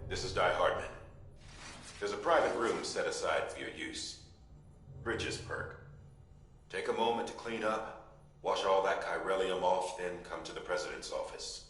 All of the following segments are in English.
This is Di Hardman. There's a private room set aside for your use. Bridges perk. Take a moment to clean up, wash all that chiralium off, then come to the President's office.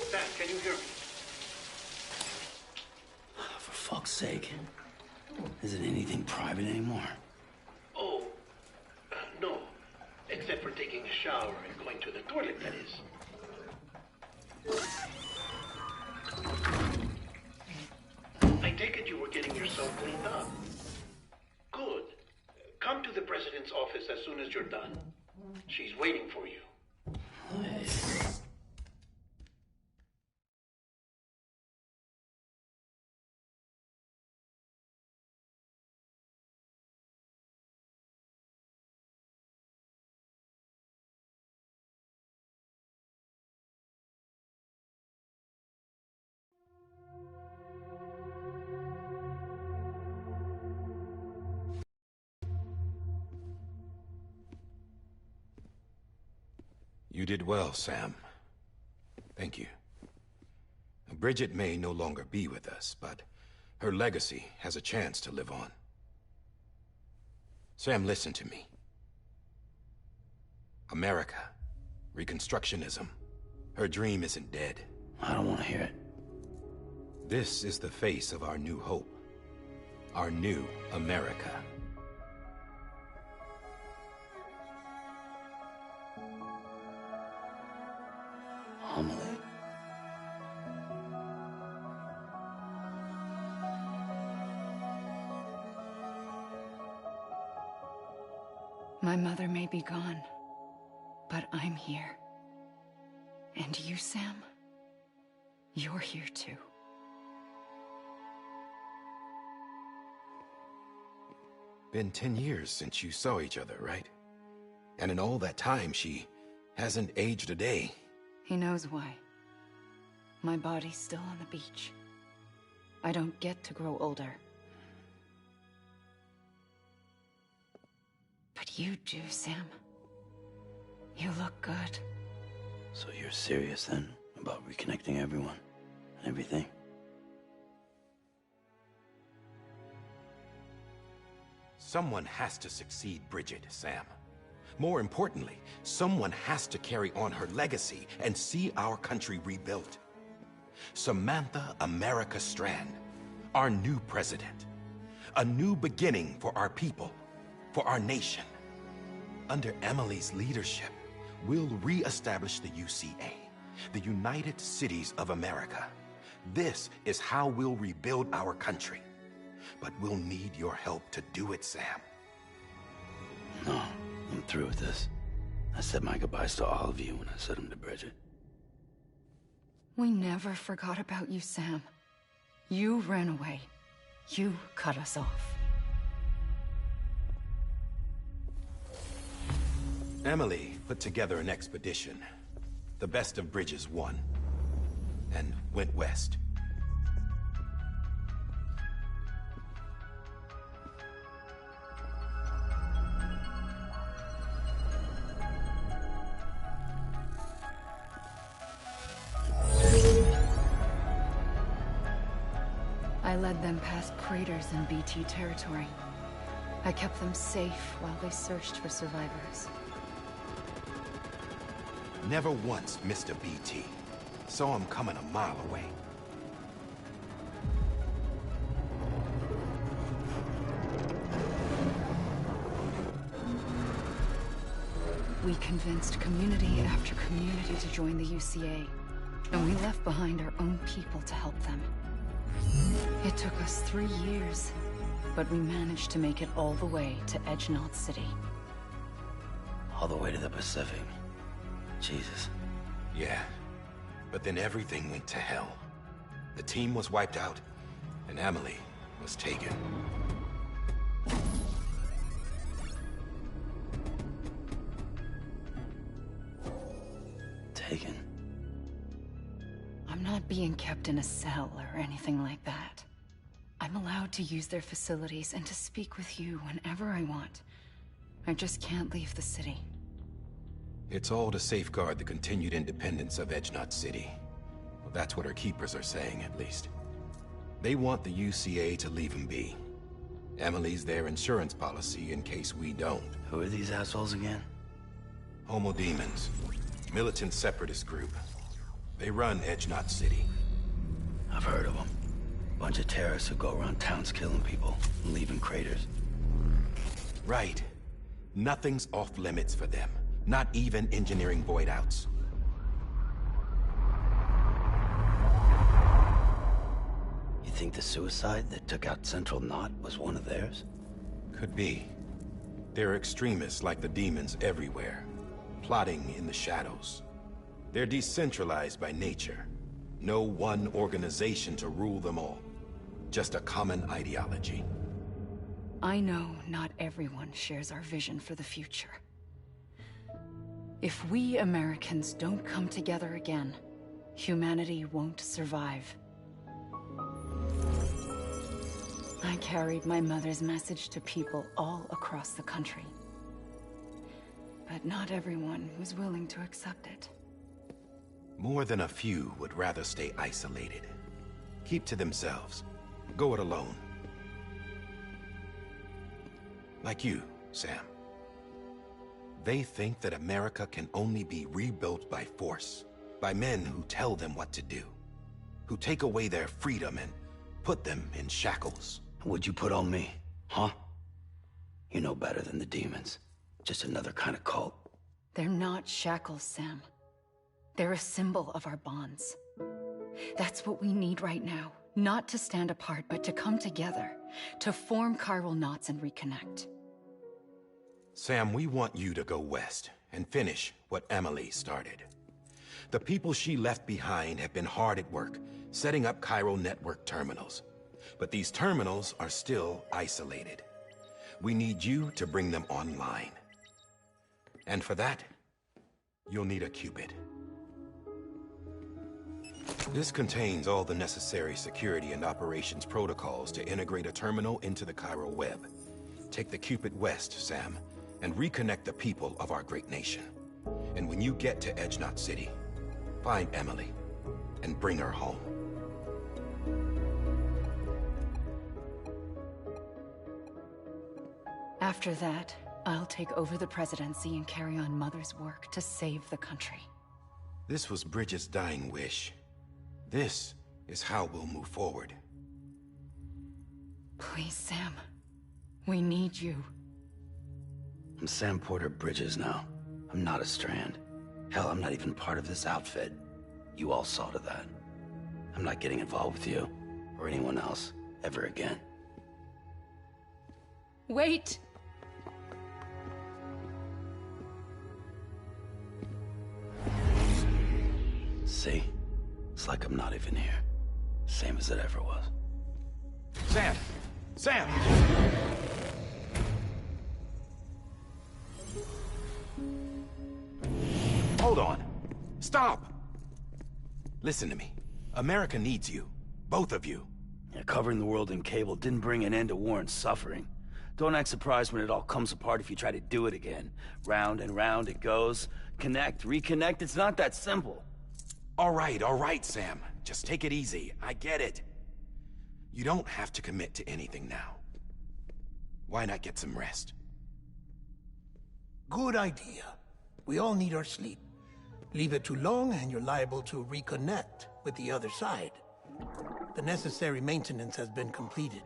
Sam, can you hear me? For fuck's sake. Isn't anything private anymore? Oh, no. Except for taking a shower and going to the toilet, that is. I take it you were getting yourself cleaned up. Good. Come to the President's office as soon as you're done. She's waiting for you. You did well, Sam. Thank you. Bridget may no longer be with us, but her legacy has a chance to live on. Sam, listen to me. America, Reconstructionism, her dream isn't dead. I don't want to hear it. This is the face of our new hope. Our new America. Homily. My mother may be gone, but I'm here. And you, Sam? You're here too. Been 10 years since you saw each other, right? And in all that time, she hasn't aged a day. He knows why. My body's still on the beach. I don't get to grow older. You do, Sam. You look good. So you're serious then about reconnecting everyone and everything? Someone has to succeed Bridget, Sam. More importantly, someone has to carry on her legacy and see our country rebuilt. Samantha America Strand, our new president. A new beginning for our people, for our nation. Under Emily's leadership, we'll re-establish the UCA, the United Cities of America. This is how we'll rebuild our country. But we'll need your help to do it, Sam. No, I'm through with this. I said my goodbyes to all of you when I said them to Bridget. We never forgot about you, Sam. You ran away. You cut us off. Emily put together an expedition. The best of Bridges won. And went west. I led them past craters in BT territory. I kept them safe while they searched for survivors. Never once missed a BT. Saw him coming a mile away. We convinced community after community to join the UCA, and we left behind our own people to help them. It took us 3 years, but we managed to make it all the way to Edgenot City. All the way to the Pacific. Jesus. Yeah, but then everything went to hell. The team was wiped out, and Emily was taken. Taken? I'm not being kept in a cell or anything like that. I'm allowed to use their facilities and to speak with you whenever I want. I just can't leave the city. It's all to safeguard the continued independence of Edgenot City. Well, that's what our keepers are saying, at least. They want the UCA to leave him be. Emily's their insurance policy in case we don't. Who are these assholes again? Homo Demons. Militant separatist group. They run Edgenot City. I've heard of them. Bunch of terrorists who go around towns killing people and leaving craters. Right. Nothing's off limits for them. Not even engineering void outs. You think the suicide that took out Central Knot was one of theirs? Could be. There are extremists like the demons everywhere, plotting in the shadows. They're decentralized by nature. No one organization to rule them all. Just a common ideology. I know not everyone shares our vision for the future. If we Americans don't come together again, humanity won't survive. I carried my mother's message to people all across the country. But not everyone was willing to accept it. More than a few would rather stay isolated. Keep to themselves. Go it alone. Like you, Sam. They think that America can only be rebuilt by force, by men who tell them what to do, who take away their freedom and put them in shackles. What'd you put on me, huh? You know better than the demons. Just another kind of cult. They're not shackles, Sam. They're a symbol of our bonds. That's what we need right now. Not to stand apart, but to come together, to form chiral knots and reconnect. Sam, we want you to go west and finish what Emily started. The people she left behind have been hard at work, setting up chiral network terminals. But these terminals are still isolated. We need you to bring them online. And for that, you'll need a Cupid. This contains all the necessary security and operations protocols to integrate a terminal into the chiral web. Take the Cupid west, Sam, and reconnect the people of our great nation. And when you get to Edge Knot City, find Emily and bring her home. After that, I'll take over the presidency and carry on Mother's work to save the country. This was Bridget's dying wish. This is how we'll move forward. Please, Sam. We need you. I'm Sam Porter Bridges now. I'm not a Strand. Hell, I'm not even part of this outfit. You all saw to that. I'm not getting involved with you, or anyone else, ever again. Wait! See? It's like I'm not even here. Same as it ever was. Sam! Sam! Hold on. Stop! Listen to me. America needs you. Both of you. Yeah, covering the world in cable didn't bring an end to war and suffering. Don't act surprised when it all comes apart if you try to do it again. Round and round it goes. Connect, reconnect, it's not that simple. All right, Sam. Just take it easy. I get it. You don't have to commit to anything now. Why not get some rest? Good idea. We all need our sleep. Leave it too long and you're liable to reconnect with the other side. The necessary maintenance has been completed.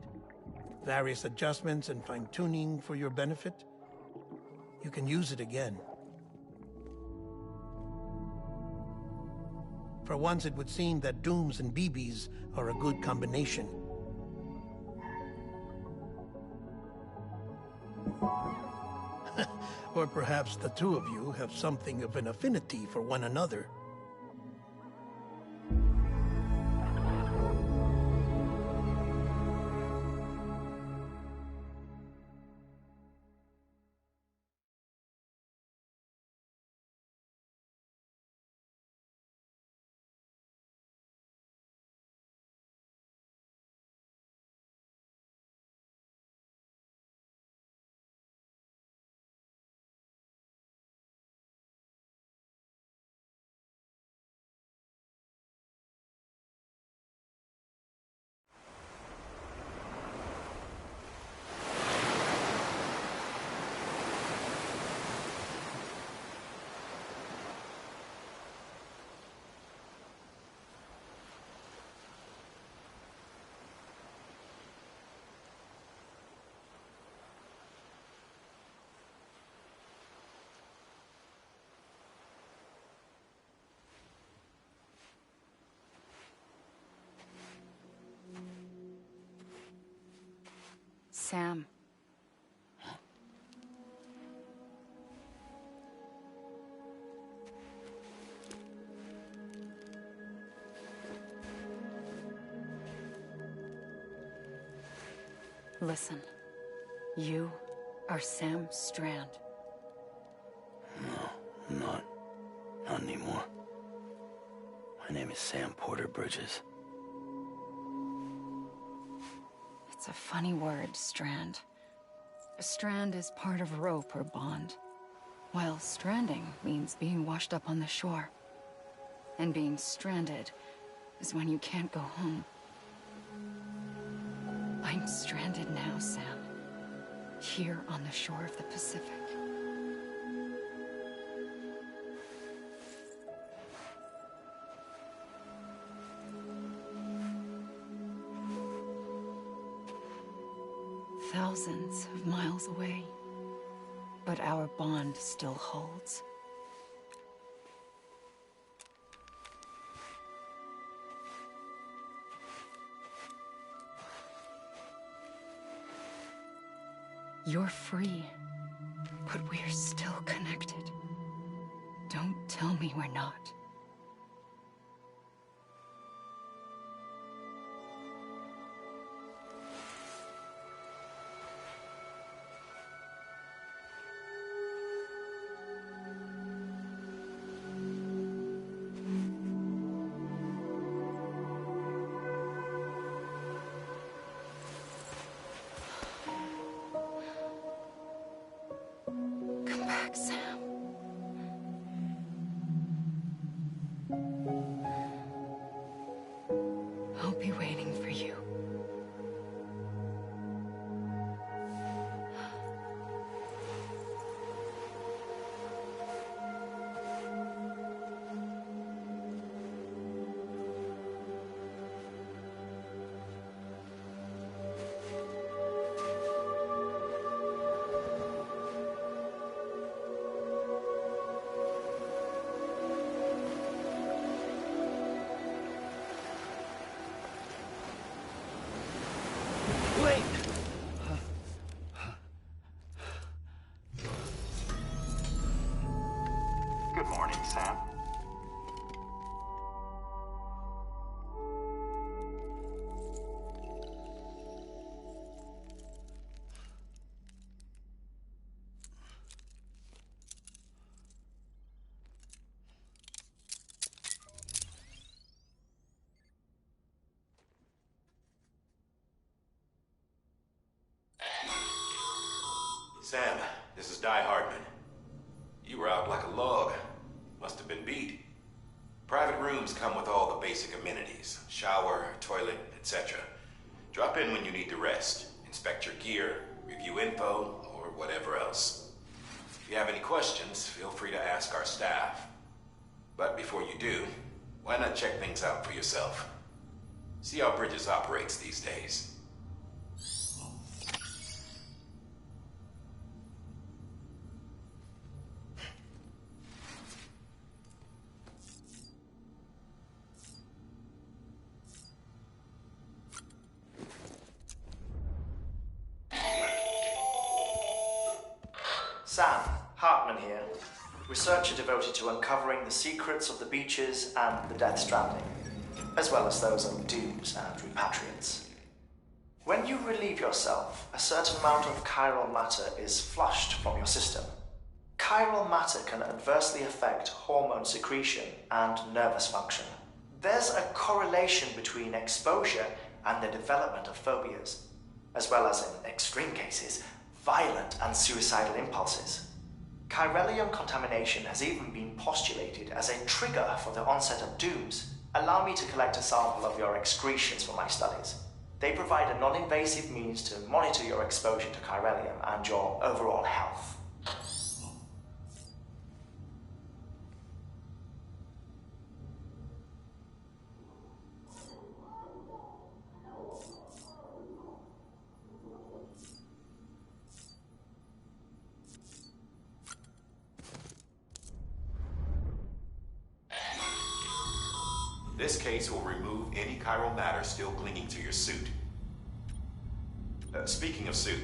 Various adjustments and fine-tuning for your benefit. You can use it again. For once, it would seem that Dooms and BBs are a good combination. Or perhaps the two of you have something of an affinity for one another. Sam. Listen. You are Sam Strand. No, not anymore. My name is Sam Porter Bridges. It's a funny word, Strand. A strand is part of rope or bond, while stranding means being washed up on the shore. And being stranded is when you can't go home. I'm stranded now, Sam. Here on the shore of the Pacific. Thousands of miles away, but our bond still holds. You're free, but we're still connected. Don't tell me we're not. Sam, this is Di Hardman. You were out like a log. Must have been beat. Private rooms come with all the basic amenities. Shower, toilet, etc. Drop in when you need to rest. Inspect your gear, review info, or whatever else. If you have any questions, feel free to ask our staff. But before you do, why not check things out for yourself? See how Bridges operates these days. Sam, Hartman here, researcher devoted to uncovering the secrets of the beaches and the Death Stranding, as well as those of dooms and repatriates. When you relieve yourself, a certain amount of chiral matter is flushed from your system. Chiral matter can adversely affect hormone secretion and nervous function. There's a correlation between exposure and the development of phobias, as well as, in extreme cases, violent and suicidal impulses. Chiralium contamination has even been postulated as a trigger for the onset of dooms. Allow me to collect a sample of your excretions for my studies. They provide a non-invasive means to monitor your exposure to chiralium and your overall health. This case will remove any chiral matter still clinging to your suit. Speaking of suit,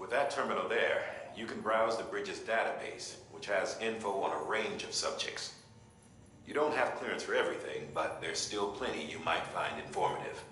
with that terminal there, you can browse the Bridges database, which has info on a range of subjects. You don't have clearance for everything, but there's still plenty you might find informative.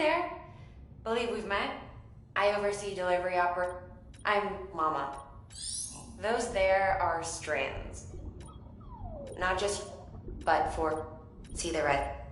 there. Believe we've met. I oversee delivery I'm Mama. Those there are strands. Not just, but for. See the red.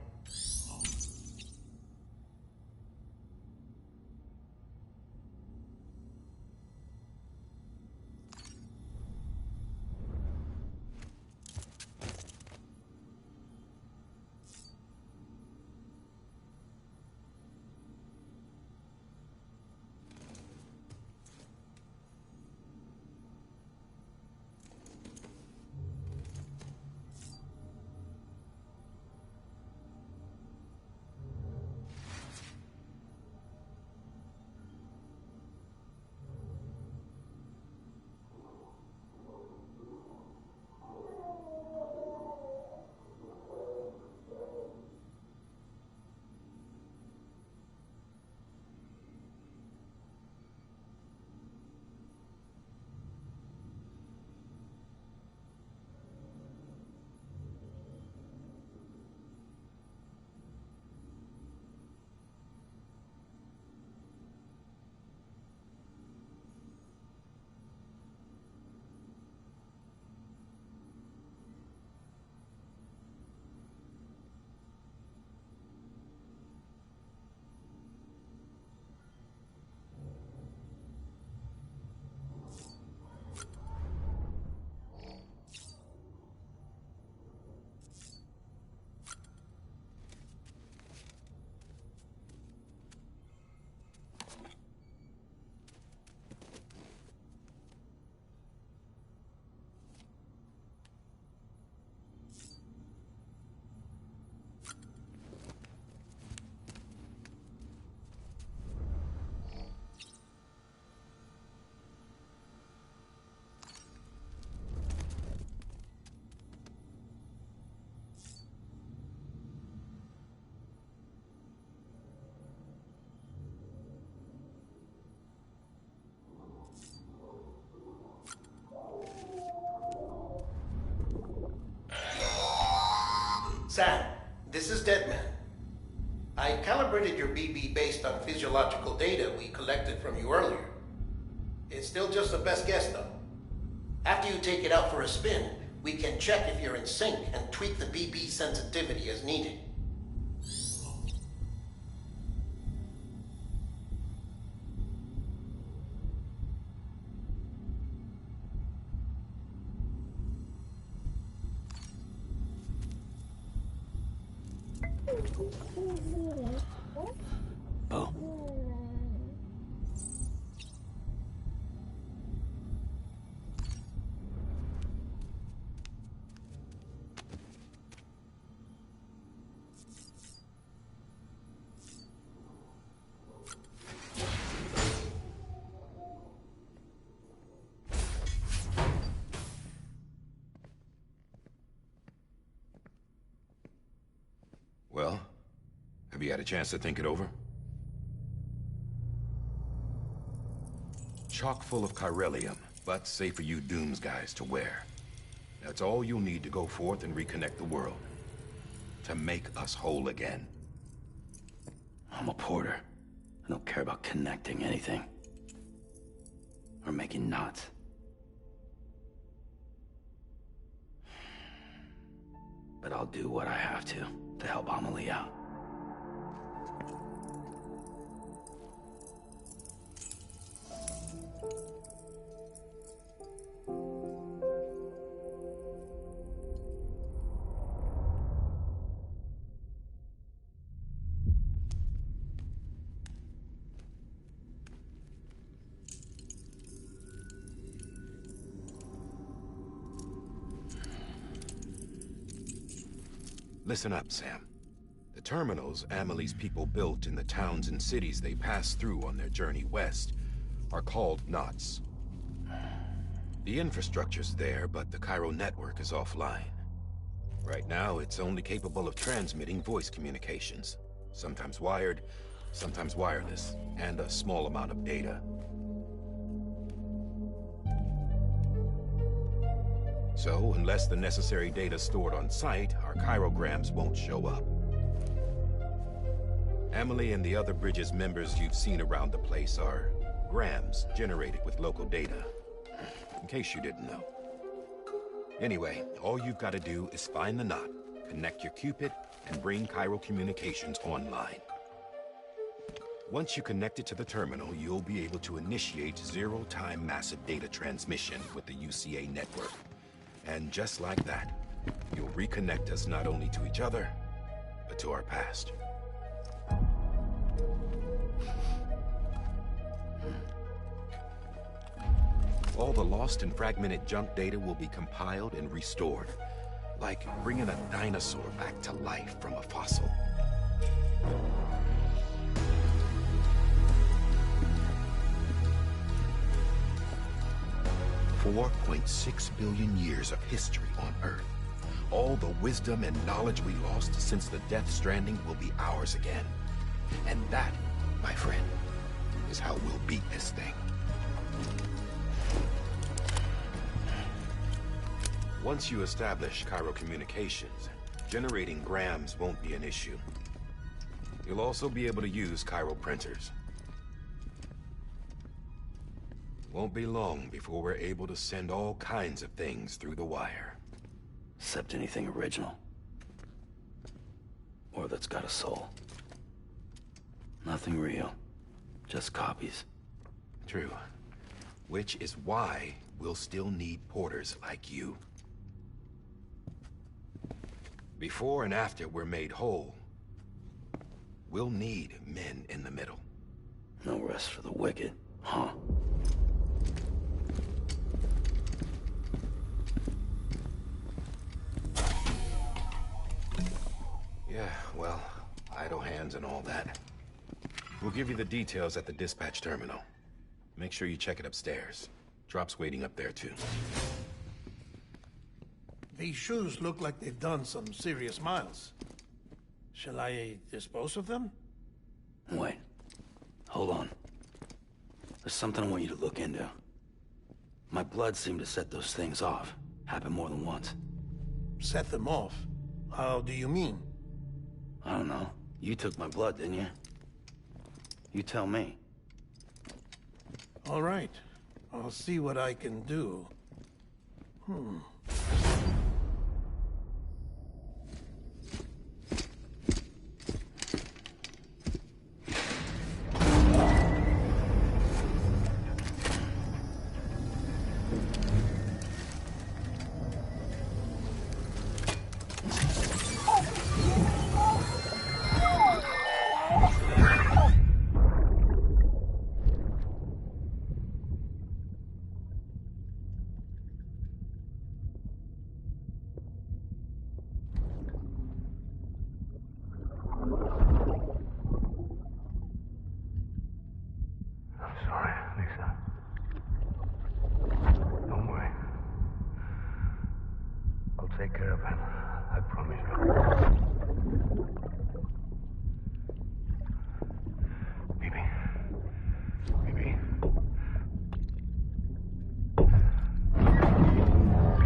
Sam, this is Deadman. I calibrated your BB based on physiological data we collected from you earlier. It's still just a best guess, though. After you take it out for a spin, we can check if you're in sync and tweak the BB sensitivity as needed. Bo. Well, have you had a chance to think it over? Chock full of chiralium, but safe for you Dooms guys to wear. That's all you'll need to go forth and reconnect the world. To make us whole again. I'm a porter. I don't care about connecting anything. Or making knots. But I'll do what I have to help Amelie out. Listen up, Sam. The terminals Amelie's people built in the towns and cities they passed through on their journey west are called knots. The infrastructure's there, but the Cairo network is offline. Right now, it's only capable of transmitting voice communications. Sometimes wired, sometimes wireless, and a small amount of data. So, unless the necessary data's stored on site, our chirograms won't show up. Emily and the other Bridges members you've seen around the place are grams generated with local data. In case you didn't know. Anyway, all you've got to do is find the knot, connect your Cupid, and bring Chiral Communications online. Once you connect it to the terminal, you'll be able to initiate zero-time massive data transmission with the UCA network. And just like that, you'll reconnect us not only to each other, but to our past. All the lost and fragmented junk data will be compiled and restored, like bringing a dinosaur back to life from a fossil. 4.6 billion years of history on Earth. All the wisdom and knowledge we lost since the Death Stranding will be ours again. And that, my friend, is how we'll beat this thing. Once you establish Chiral Communications, generating grams won't be an issue. You'll also be able to use chiral printers. Won't be long before we're able to send all kinds of things through the wire. Except anything original. Or that's got a soul. Nothing real. Just copies. True. Which is why we'll still need porters like you. Before and after we're made whole, we'll need men in the middle. No rest for the wicked, huh? Yeah, well, idle hands and all that. We'll give you the details at the dispatch terminal. Make sure you check it upstairs. Drop's waiting up there, too. These shoes look like they've done some serious miles. Shall I dispose of them? Wait. Hold on. There's something I want you to look into. My blood seemed to set those things off. Happened more than once. Set them off? How do you mean? I don't know. You took my blood, didn't you? You tell me. All right. I'll see what I can do. Sorry, Lisa. Don't worry. I'll take care of it. I promise you. Baby. Baby.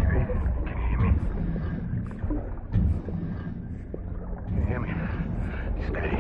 Baby, can you hear me? Can you hear me? Steady.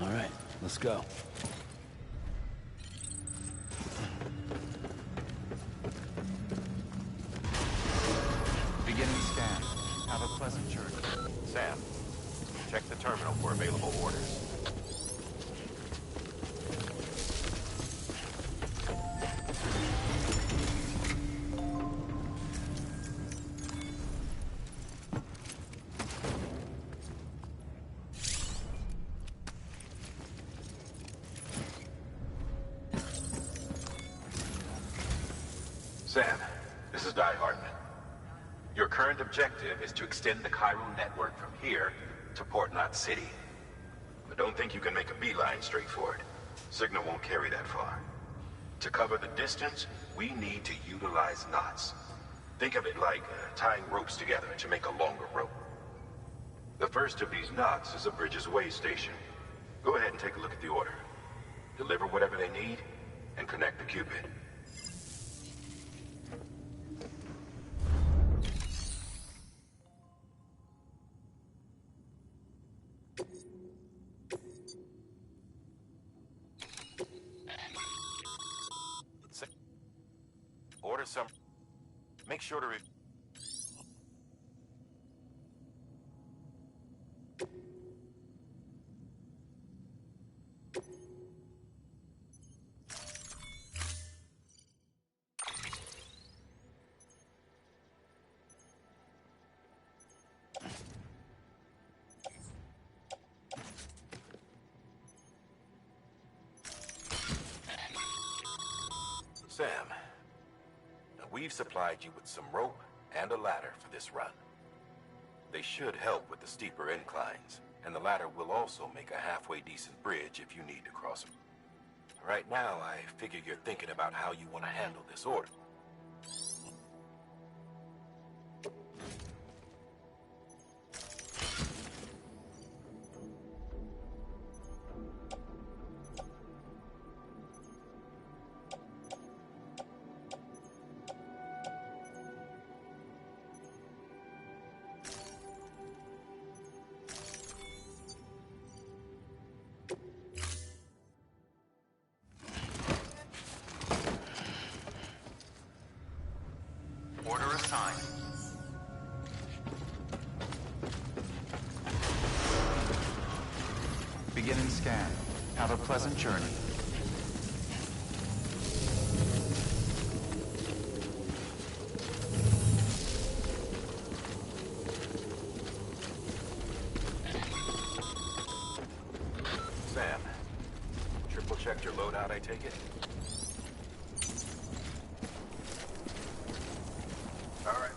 All right, let's go. Beginning scan. Have a pleasant Sam, check the terminal for available orders. Sam, this is Di Hartman. Your current objective is to extend the Cairo network from here to Port Knot City. But don't think you can make a beeline straight for it. Signal won't carry that far. To cover the distance, we need to utilize knots. Think of it like tying ropes together to make a longer rope. The first of these knots is a Bridges Way station. Go ahead and take a look at the order. Deliver whatever they need, and connect the Cupid. Order some. Make sure to Sam, we've supplied you with some rope and a ladder for this run. They should help with the steeper inclines, and the ladder will also make a halfway decent bridge if you need to cross them. Right now, I figure you're thinking about how you want to handle this order. Order assigned. Beginning scan. Have a pleasant journey. Sam, triple checked your loadout, I take it? All right.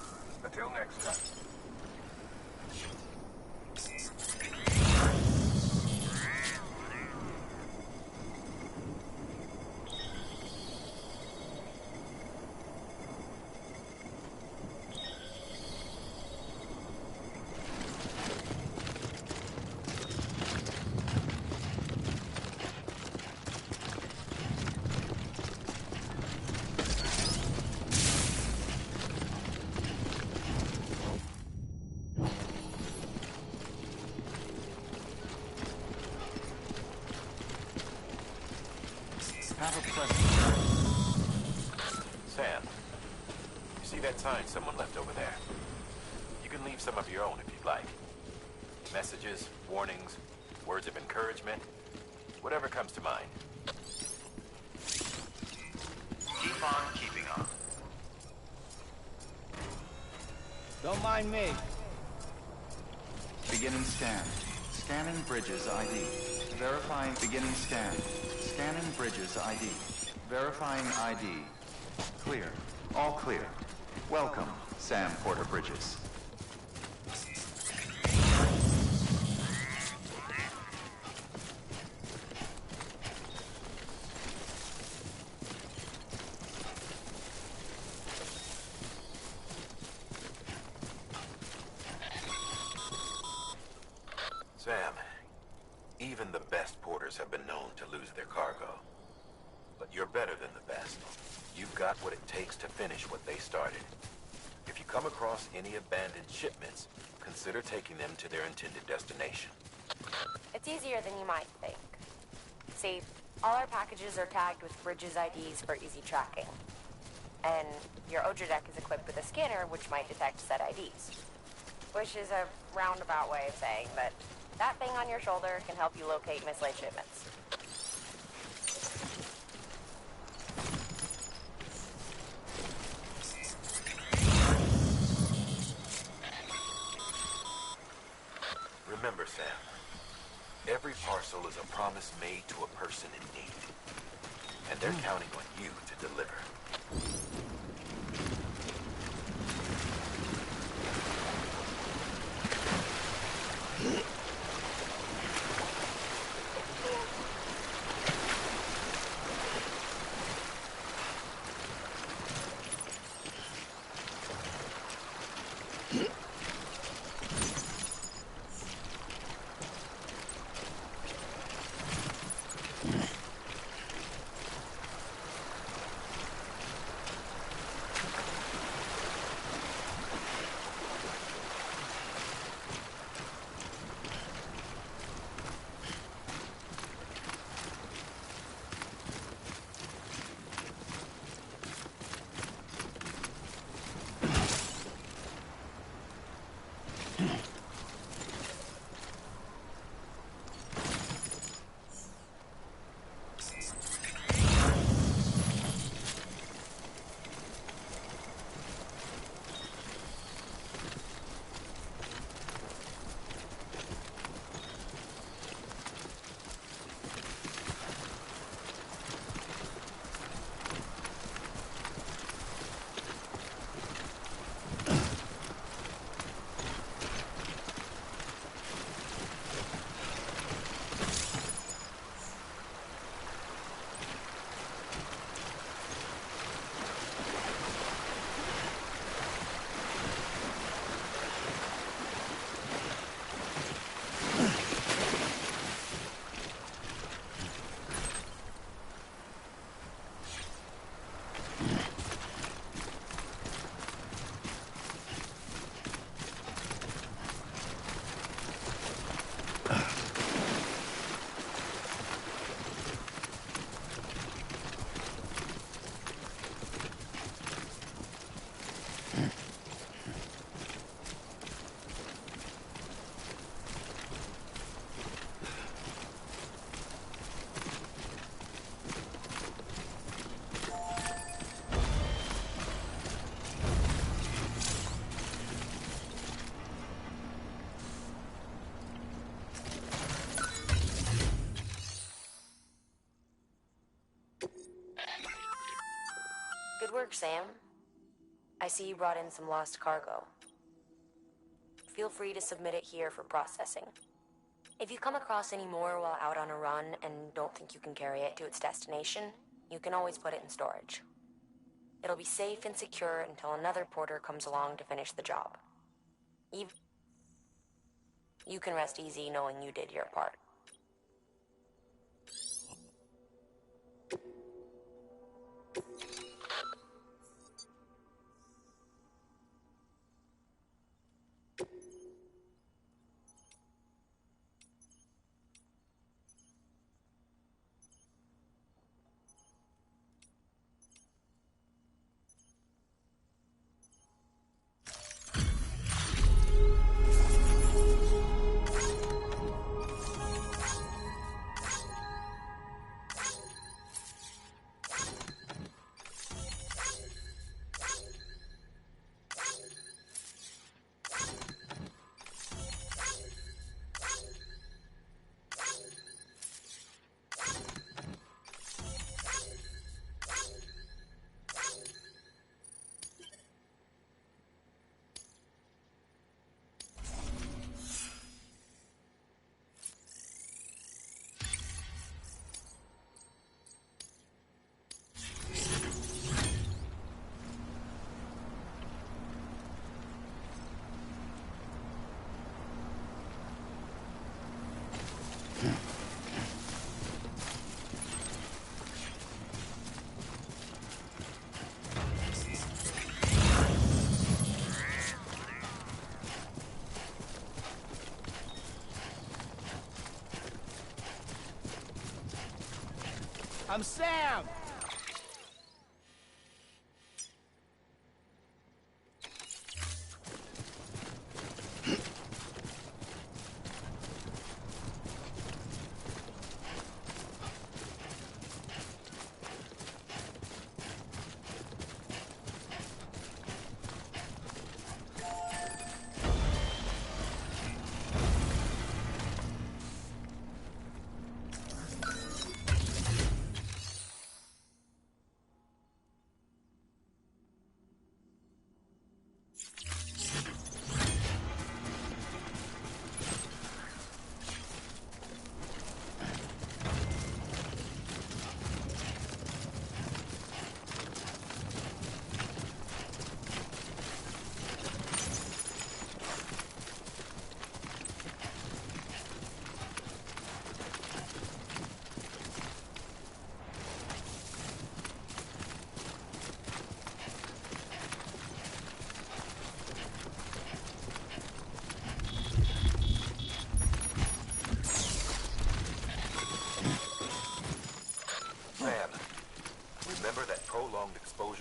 Until next time. Have a pleasant journey. Sam, you see that sign someone left over there? You can leave some of your own if you'd like. Messages, warnings, words of encouragement, whatever comes to mind. Keep on keeping on. Don't mind me. Beginning scan. Scanning Bridges ID. Verifying beginning scan. Scanning Bridges ID. Verifying ID. Clear. All clear. Welcome, Sam Porter Bridges. Sam, even the best porters have been known to lose their cargo. But you're better than the best. You've got what it takes to finish what they started. If you come across any abandoned shipments, consider taking them to their intended destination. It's easier than you might think. See, all our packages are tagged with Bridges IDs for easy tracking. And your Odra deck is equipped with a scanner which might detect said IDs. which is a roundabout way of saying that that thing on your shoulder can help you locate mislaid shipments. Remember, Sam, every parcel is a promise made to a person in need. And they're counting on you to deliver. Good work, Sam. I see you brought in some lost cargo. Feel free to submit it here for processing. If you come across any more while out on a run and don't think you can carry it to its destination, you can always put it in storage. It'll be safe and secure until another porter comes along to finish the job. You can rest easy knowing you did your part. I'm Sam!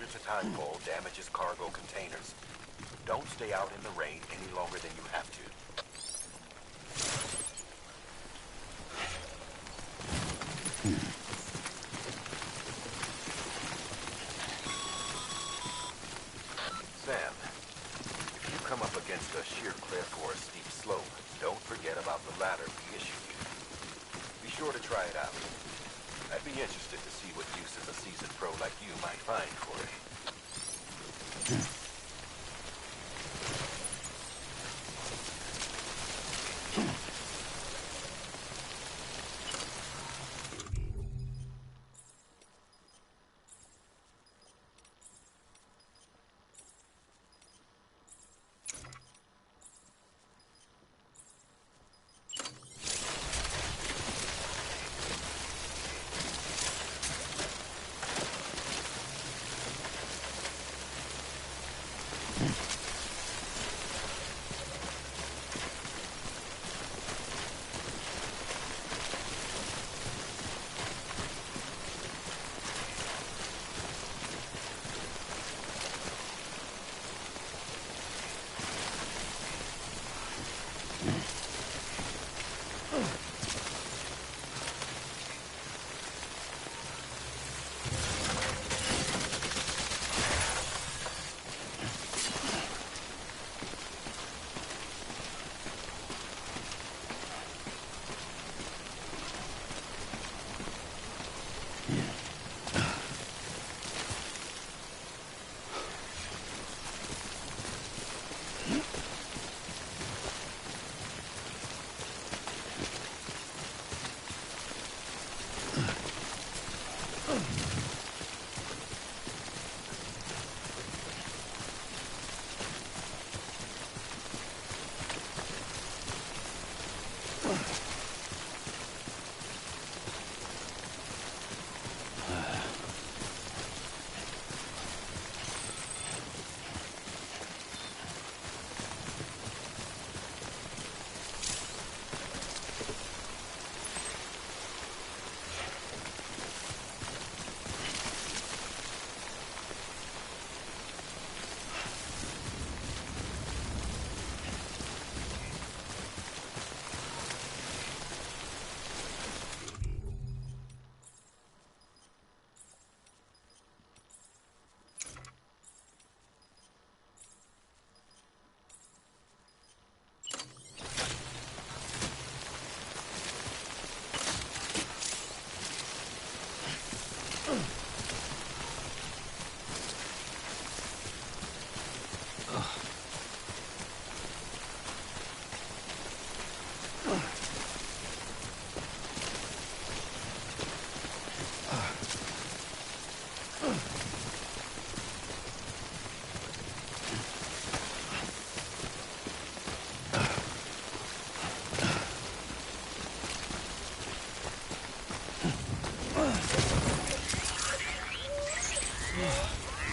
hundreds of timefall damages cargo containers. Don't stay out in the rain any longer than you have to. Sam, if you come up against a sheer cliff or a steep slope, don't forget about the ladder we issued you. Be sure to try it out. I'd be interested to see what uses a seasoned pro like you might find for it.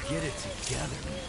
Get it together, man.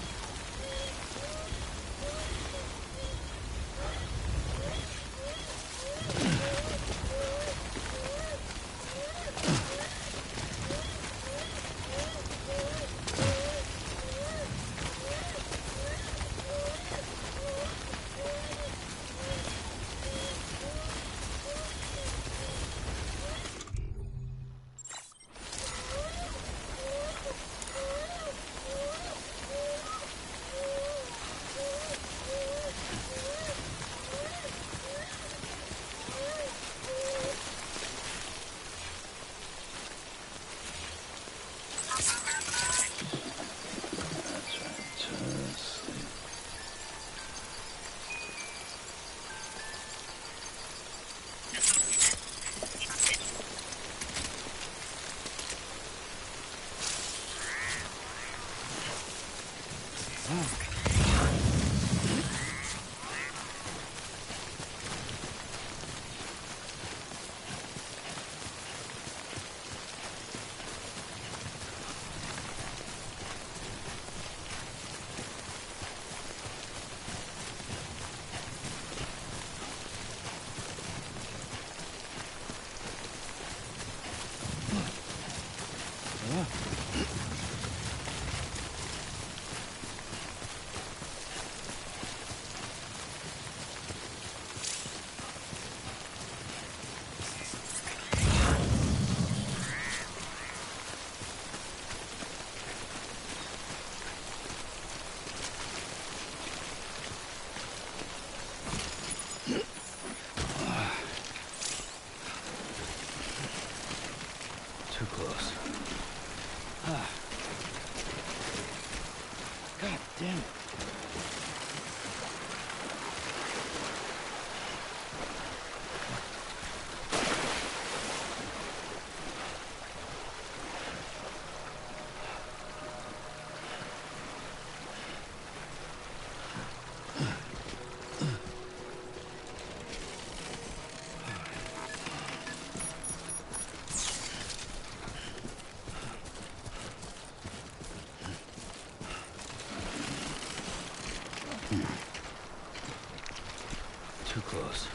Damn it. Too close.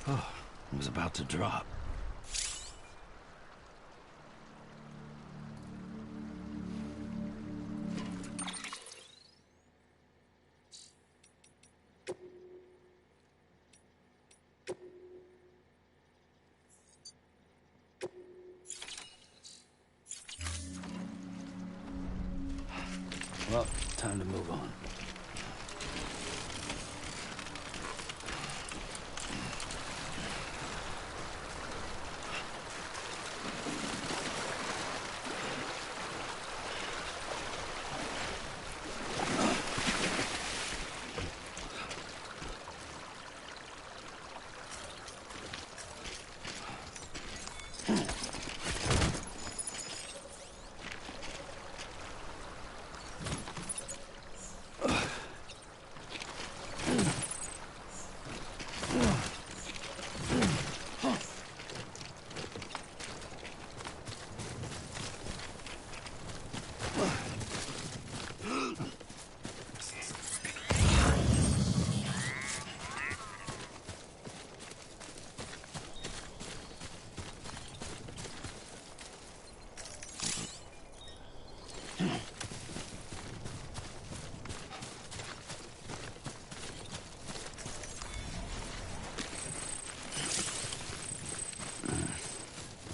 Oh, it was about to drop. Well, time to move on.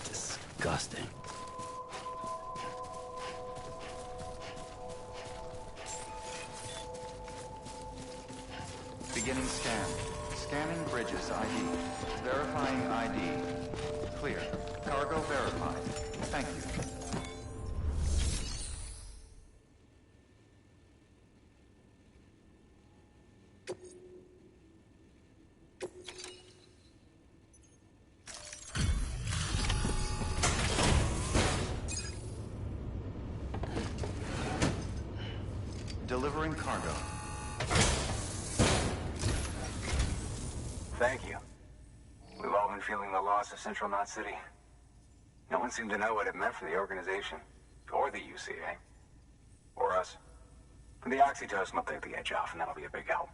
Disgusting. Beginning scan. Scanning bridges ID. Verifying ID. Clear. Cargo verified. Thank you. Delivering cargo. Thank you. We've all been feeling the loss of Central Knot City. No one seemed to know what it meant for the organization, or the UCA, or us. The oxytocin will take the edge off, and that'll be a big help.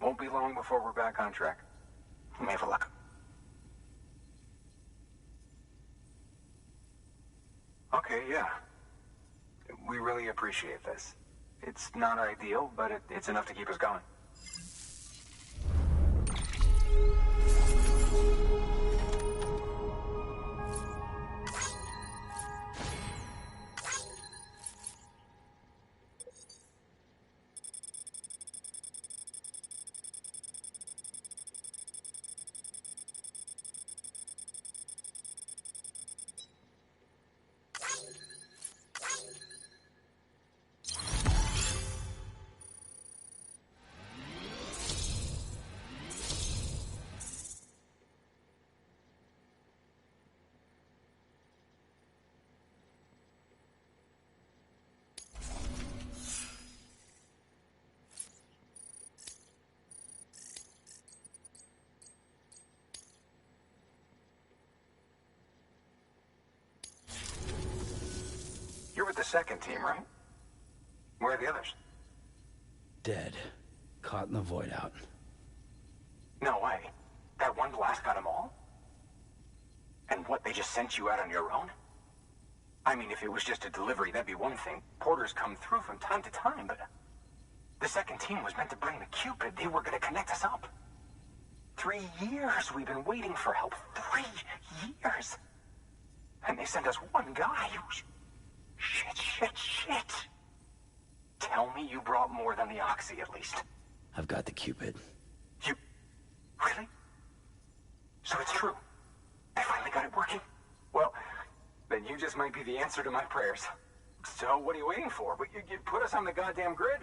Won't be long before we're back on track. We may have a luck. Okay, yeah. We really appreciate this. It's not ideal, but it's enough to keep us going. You're with the second team, right? Where are the others? Dead. Caught in the void out. No way. That one blast got them all? And what, they just sent you out on your own? I mean, if it was just a delivery, that'd be one thing. Porters come through from time to time, but... The second team was meant to bring the Cupid. They were gonna connect us up. 3 years we've been waiting for help. 3 years! And they sent us one guy. Shit. Tell me you brought more than the Oxy, at least. I've got the Cupid. You... Really? So it's true. This might be the answer to my prayers. So, what are you waiting for? You put us on the goddamn grid.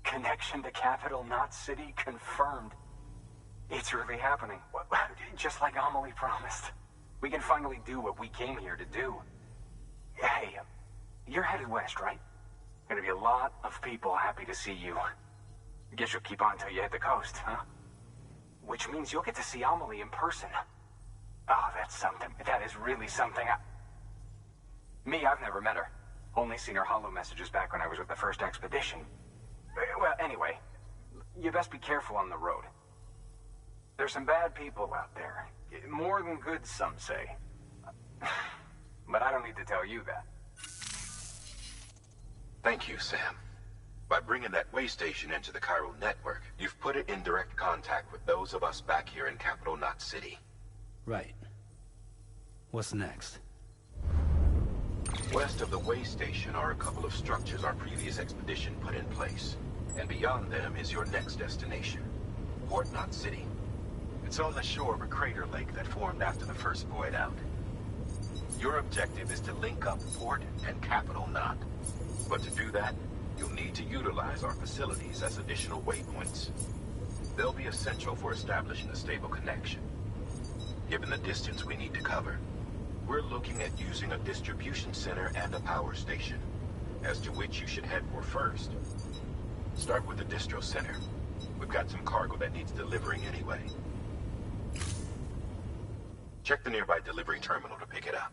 Connection to Capital Knot City confirmed. It's really happening. Just like Amelie promised. We can finally do what we came here to do. Hey, you're headed west, right? Gonna be a lot of people happy to see you. Guess you'll keep on till you hit the coast, huh? Which means you'll get to see Amelie in person. Oh, that's something. That is really something. Me, I've never met her. Only seen her holo messages back when I was with the first expedition. Well, anyway, you best be careful on the road. There's some bad people out there. More than good, some say. But I don't need to tell you that. Thank you, Sam. By bringing that way station into the Chiral network, you've put it in direct contact with those of us back here in Capital Knot City. Right. What's next? West of the way station are a couple of structures our previous expedition put in place. And beyond them is your next destination, Port Knot City. It's on the shore of a crater lake that formed after the first void out. Your objective is to link up Port and Capital Knot. But to do that, you'll need to utilize our facilities as additional waypoints. They'll be essential for establishing a stable connection. Given the distance we need to cover, we're looking at using a distribution center and a power station, as to which you should head for first. Start with the distro center. We've got some cargo that needs delivering anyway. Check the nearby delivery terminal to pick it up.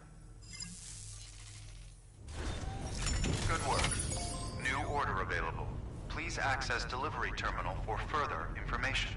Good work. New order available. Please access delivery terminal for further information.